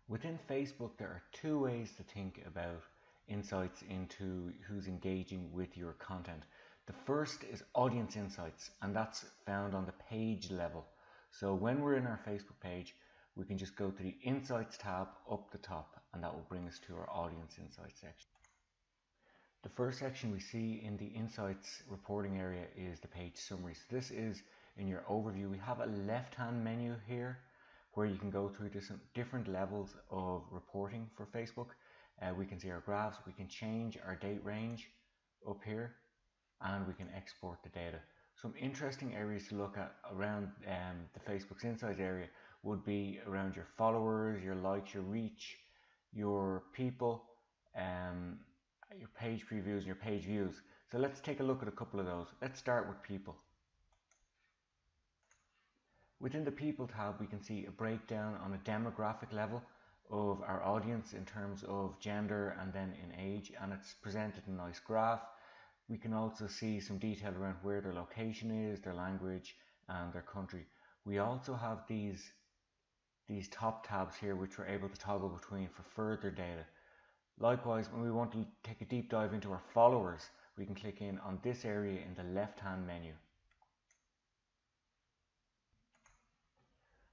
Within Facebook, there are two ways to think about insights into who's engaging with your content. The first is audience insights, and that's found on the page level. So when we're in our Facebook page, we can just go to the Insights tab up the top, and that will bring us to our Audience Insights section. The first section we see in the Insights reporting area is the page summary. So this is in your overview. We have a left-hand menu here where you can go through different levels of reporting for Facebook. We can see our graphs, we can change our date range up here, and we can export the data. Some interesting areas to look at around the Facebook's Insights area would be around your followers, your likes, your reach, your people, your page previews and your page views. So let's take a look at a couple of those. Let's start with people. Within the People tab, we can see a breakdown on a demographic level of our audience in terms of gender and then in age, and it's presented in a nice graph. We can also see some detail around where their location is, their language and their country. We also have these top tabs here which we're able to toggle between for further data. Likewise, when we want to take a deep dive into our followers, we can click in on this area in the left-hand menu.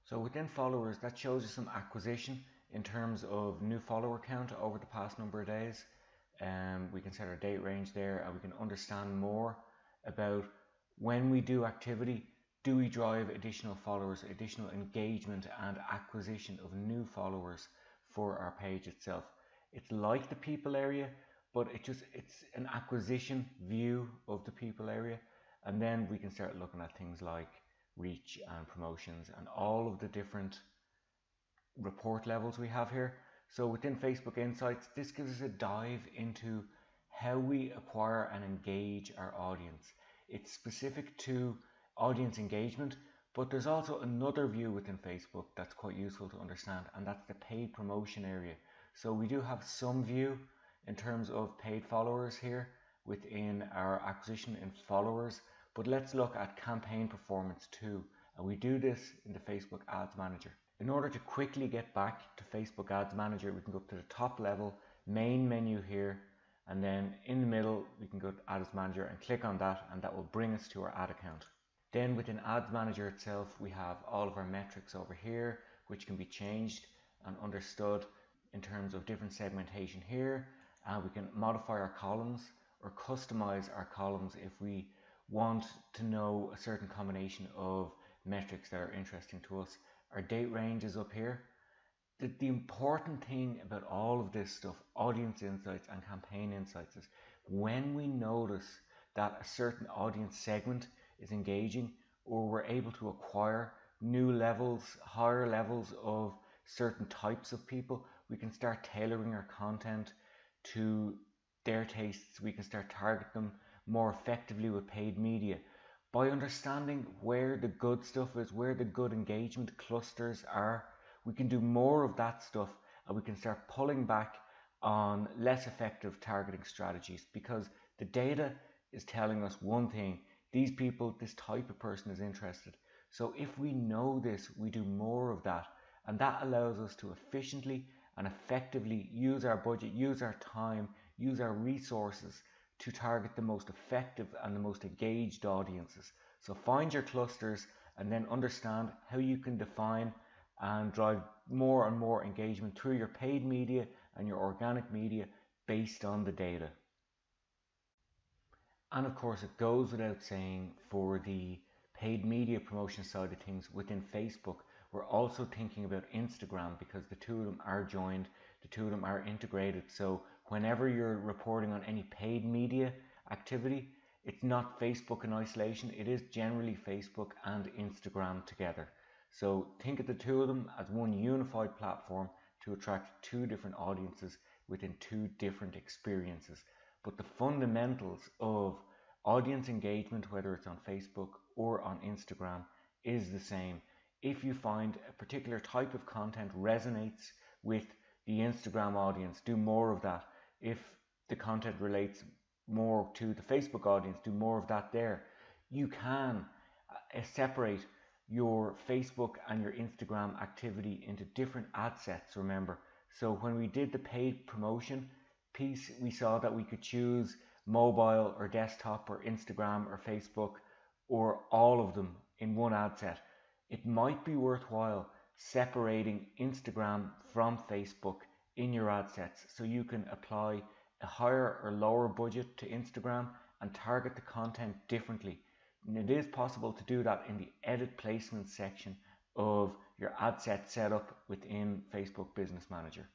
So within followers, that shows you some acquisition in terms of new follower count over the past number of days. We can set our date range there, and we can understand more about when we do activity, do we drive additional followers, additional engagement and acquisition of new followers for our page itself. It's like the people area, but it's an acquisition view of the people area, and then we can start looking at things like reach and promotions and all of the different report levels we have here. So within Facebook Insights, this gives us a dive into how we acquire and engage our audience. It's specific to audience engagement, but there's also another view within Facebook that's quite useful to understand, and that's the paid promotion area. So we do have some view in terms of paid followers here within our acquisition in followers, but let's look at campaign performance too, and we do this in the Facebook Ads Manager. In order to quickly get back to Facebook Ads Manager, we can go up to the top level, main menu here, and then in the middle we can go to Ads Manager and click on that, and that will bring us to our ad account. Then within Ads Manager itself, we have all of our metrics over here, which can be changed and understood in terms of different segmentation here. We can modify our columns or customize our columns if we want to know a certain combination of metrics that are interesting to us. Our date range is up here. The important thing about all of this stuff, audience insights and campaign insights, is when we notice that a certain audience segment is engaging, or we're able to acquire new levels, higher levels of certain types of people, we can start tailoring our content to their tastes. We can start targeting them more effectively with paid media. By understanding where the good stuff is, where the good engagement clusters are, we can do more of that stuff, and we can start pulling back on less effective targeting strategies, because the data is telling us one thing: these people, this type of person is interested. So if we know this, we do more of that, and that allows us to efficiently and effectively use our budget, use our time, use our resources to target the most effective and the most engaged audiences. So find your clusters and then understand how you can define and drive more and more engagement through your paid media and your organic media based on the data. And of course, it goes without saying, for the paid media promotion side of things within Facebook, we're also thinking about Instagram, because the two of them are joined, the two of them are integrated. So whenever you're reporting on any paid media activity, it's not Facebook in isolation, it is generally Facebook and Instagram together. So think of the two of them as one unified platform to attract two different audiences within two different experiences. But the fundamentals of audience engagement, whether it's on Facebook or on Instagram, is the same. If you find a particular type of content resonates with the Instagram audience, do more of that. If the content relates more to the Facebook audience, do more of that there. You can separate your Facebook and your Instagram activity into different ad sets, remember. So when we did the paid promotion piece, we saw that we could choose mobile or desktop or Instagram or Facebook or all of them in one ad set. It might be worthwhile separating Instagram from Facebook in your ad sets so you can apply a higher or lower budget to Instagram and target the content differently. And it is possible to do that in the edit placement section of your ad set setup within Facebook Business Manager.